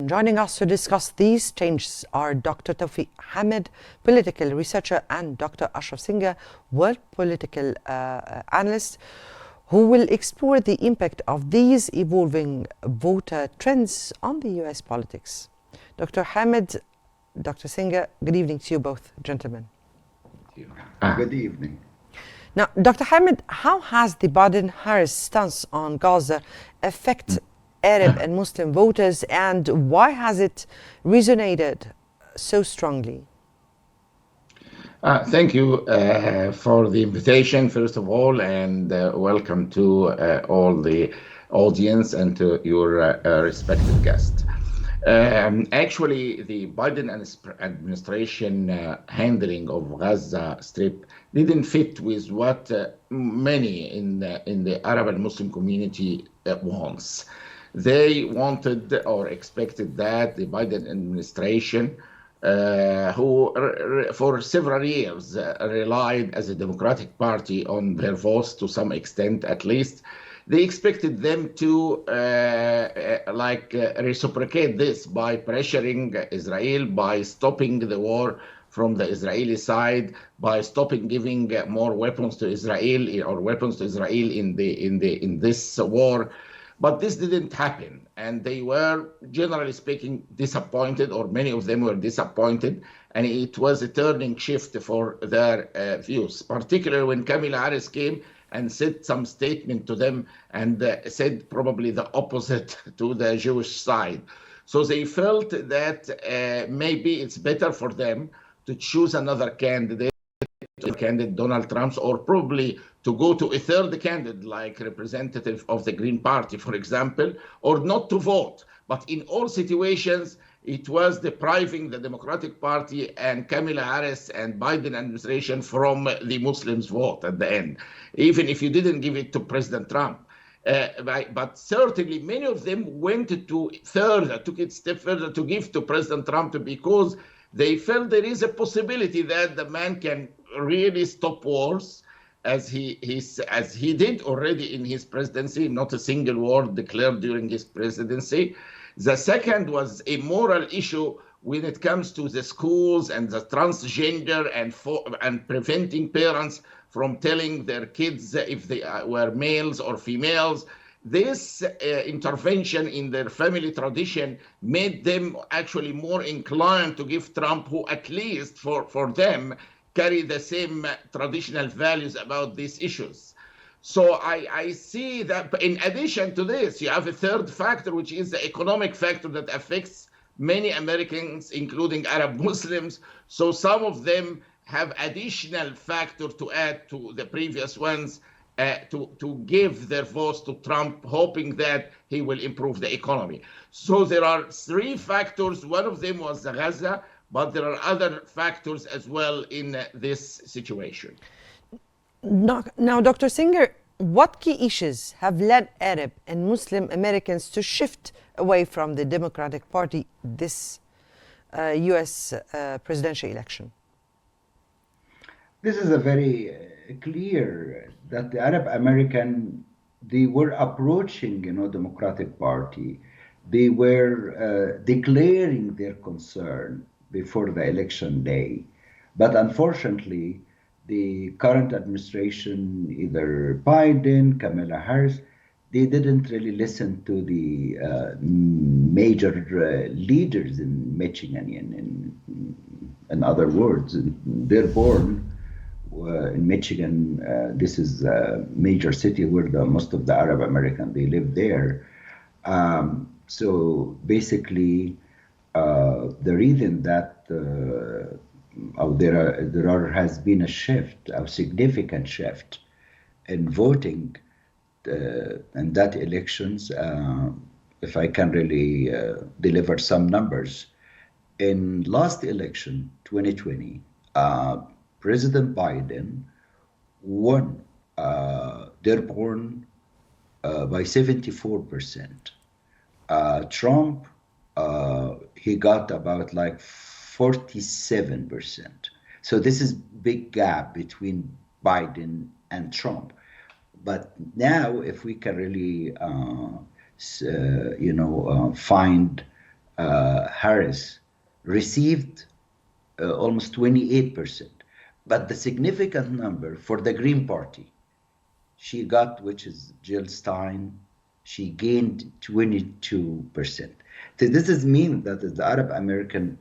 And joining us to discuss these changes are Dr. Tawfiq Hamid, political researcher, and Dr. Ashraf Singh, world political analyst, who will explore the impact of these evolving voter trends on the US politics. Dr. Hamid, Dr. Singh, good evening to you both, gentlemen. Good evening. Now, Dr. Hamid, how has the Biden-Harris stance on Gaza affected Arab and Muslim voters, and why has it resonated so strongly? Thank you for the invitation, first of all, and welcome to all the audience and to your respected guests. Actually, the Biden administration handling of Gaza Strip didn't fit with what many in the Arab and Muslim community wants. They wanted or expected that the Biden administration, who for several years relied as a Democratic Party on their votes to some extent at least, they expected them to reciprocate this by pressuring Israel, by stopping the war from the Israeli side, by stopping giving more weapons to Israel or weapons to Israel in this war. But this didn't happen, and they were, generally speaking, disappointed, or many of them were disappointed, and it was a turning shift for their views, particularly when Kamala Harris came and said some statement to them and said probably the opposite to the Jewish side. So they felt that maybe it's better for them to choose another candidate, Donald Trump, or probably to go to a third candidate like representative of the Green Party, for example, or not to vote. But in all situations, it was depriving the Democratic Party and Kamala Harris and Biden administration from the Muslims' vote at the end, even if you didn't give it to President Trump. But certainly many of them went took it a step further to give to President Trump because they felt there is a possibility that the man can really stop wars, as he did already in his presidency, not a single war declared during his presidency. The second was a moral issue when it comes to the schools and the transgender and preventing parents from telling their kids if they were males or females. This intervention in their family tradition made them actually more inclined to give Trump, who at least for them carry the same traditional values about these issues. So I see that in addition to this, you have a third factor, which is the economic factor that affects many Americans, including Arab Muslims. So some of them have additional factor to add to the previous ones, to give their votes to Trump, hoping that he will improve the economy. So there are three factors. One of them was Gaza, but there are other factors as well in this situation. Now, Dr. Singer, what key issues have led Arab and Muslim Americans to shift away from the Democratic Party this US presidential election? This is a very clear that the Arab American, they were approaching, Democratic Party. They were declaring their concern before the election day. But unfortunately, the current administration, either Biden, Kamala Harris, they didn't really listen to the major leaders in Michigan. In other words, they're born in Michigan. This is a major city where most of the Arab American, they live there. So basically, the reason that there has been a significant shift in voting in that elections. If I can really deliver some numbers, in last election, 2020, President Biden won Dearborn by 74%. Trump, he got about like 47%. So this is big gap between Biden and Trump. But now, if we can really, find Harris received almost 28%. But the significant number for the Green Party, she got, which is Jill Stein, she gained 22%. So this is mean that the Arab American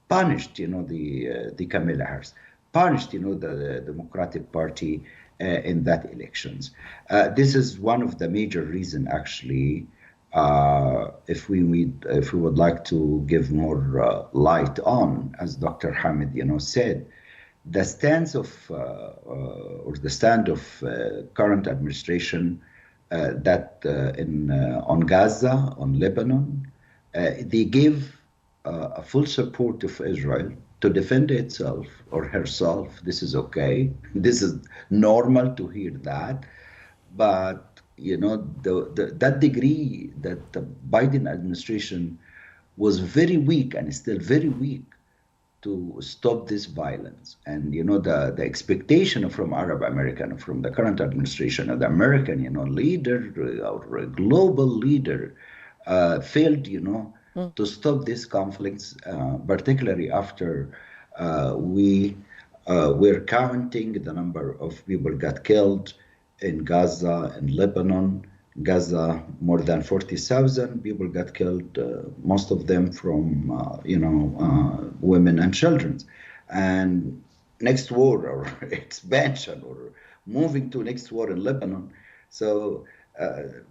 punished, the Kamala Harris, punished, the Democratic Party in that elections. This is one of the major reason, actually, if we would like to give more light on, as Dr. Hamid, said, the stance of or the stand of current administration that on Gaza, on Lebanon, they gave a full support of Israel to defend itself or herself. This is okay. This is normal to hear that. But, that degree that the Biden administration was very weak and is still very weak to stop this violence. And, the expectation from Arab American, from the current administration, of the American, leader or a global leader failed, to stop these conflicts, particularly after we were counting the number of people got killed in Gaza and Lebanon. Gaza, more than 40,000 people got killed, most of them from, women and children. And next war or expansion or moving to next war in Lebanon. So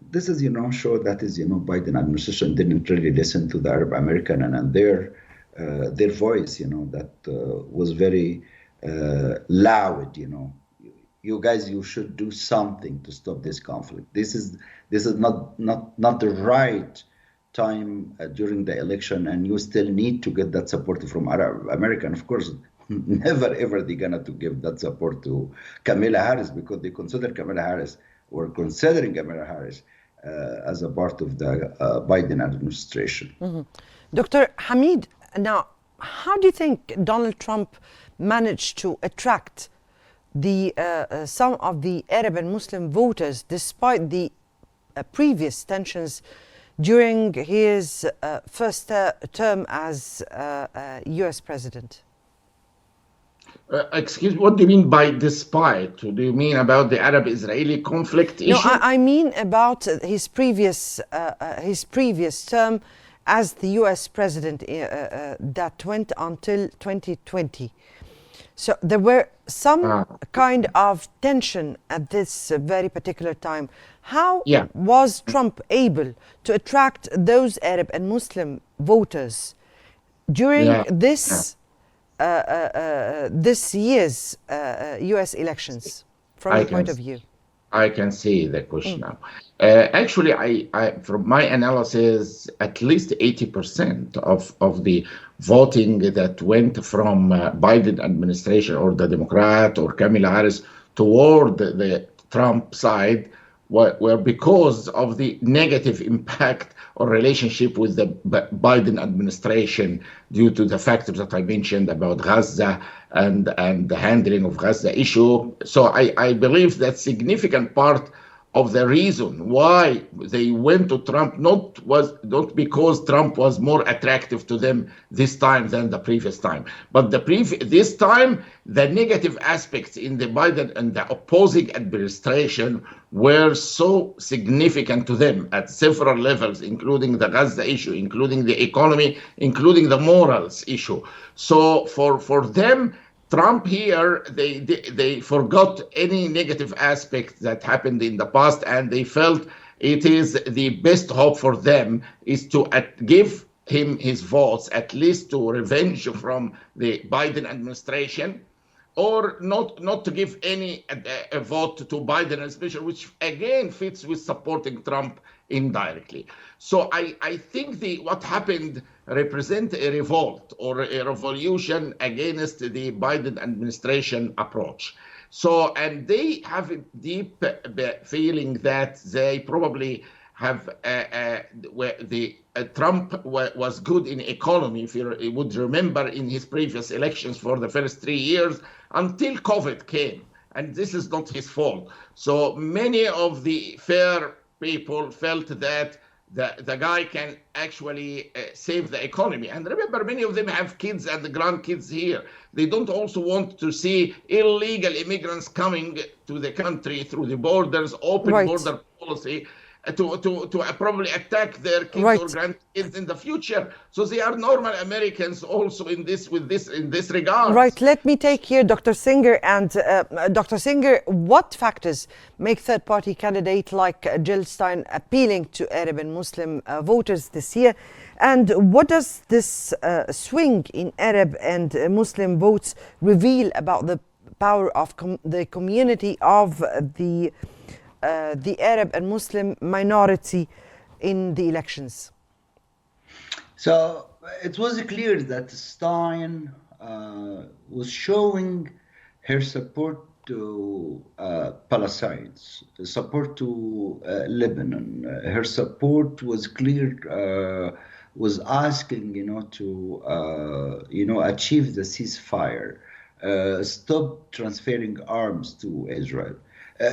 this is, show that is, Biden administration didn't really listen to the Arab American and their voice, that was very loud, You guys, you should do something to stop this conflict. This is not the right time during the election, and you still need to get that support from Arab American. Of course, never ever they're gonna to give that support to Kamala Harris, because they consider Kamala Harris or considering Kamala Harris as a part of the Biden administration. Mm-hmm. Dr. Hamid, now, how do you think Donald Trump managed to attract some of the Arab and Muslim voters despite the previous tensions during his first term as US president? Excuse me, what do you mean by despite? Do you mean about the Arab-Israeli conflict issue? No, I mean about his previous term as the US president that went until 2020. So there were some kind of tension at this very particular time. How was Trump able to attract those Arab and Muslim voters during this year's U.S. elections, from your point of view? I can see the question now. Actually, I from my analysis, at least 80% of the voting that went from Biden administration or the Democrat or Kamala Harris toward the Trump side were because of the negative impact or relationship with the Biden administration due to the factors that I mentioned about Gaza and the handling of Gaza issue. So I believe that significant part of the reason why they went to Trump not because Trump was more attractive to them this time than the previous time, but this time the negative aspects in the Biden and the opposing administration were so significant to them at several levels, including the Gaza issue, including the economy, including the morals issue. So for them, Trump here, they forgot any negative aspect that happened in the past, and they felt it is the best hope for them is to give him his votes, at least to revenge from the Biden administration, or not to give any a vote to Biden administration, which again fits with supporting Trump indirectly. So I think what happened represent a revolt or a revolution against the Biden administration approach. So, and they have a deep feeling that they probably have Trump was good in economy, if you would remember, in his previous elections for the first 3 years until COVID came. And this is not his fault. So many of the fair people felt that the guy can actually save the economy. And remember, many of them have kids and grandkids here. They don't also want to see illegal immigrants coming to the country through the borders, open Right. border policy, to probably attack their kids Right. or grandkids in the future. So they are normal Americans also in this regard. Right. Let me take here Dr. Singer. And Dr. Singer, what factors make third-party candidate like Jill Stein appealing to Arab and Muslim voters this year? And what does this swing in Arab and Muslim votes reveal about the power of the community of the Arab and Muslim minority in the elections? So it was clear that Stein was showing her support to Palestine, support to Lebanon. Her support was clear, was asking, to, achieve the ceasefire, stop transferring arms to Israel.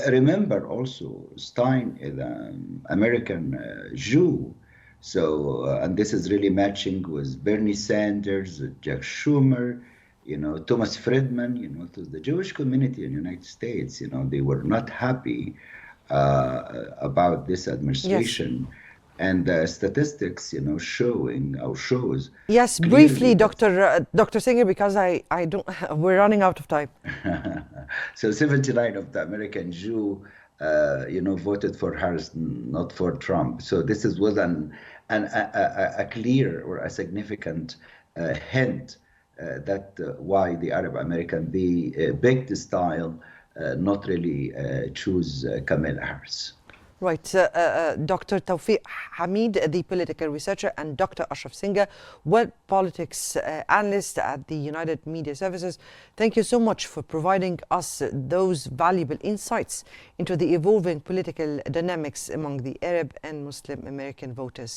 Remember also, Stein is an American Jew. So, and this is really matching with Bernie Sanders, Jack Schumer, Thomas Friedman, to the Jewish community in the United States, they were not happy about this administration. Yes. And the statistics, shows. Yes, briefly, Dr. Singer, because I don't, we're running out of time. So 79 of the American Jew, voted for Harris, not for Trump. So this was a clear or a significant hint that why the Arab American, the big style, not really choose Kamala Harris. Right. Dr. Tawfiq Hamid, the political researcher, and Dr. Ashraf Singer, world politics analyst at the United Media Services. Thank you so much for providing us those valuable insights into the evolving political dynamics among the Arab and Muslim American voters.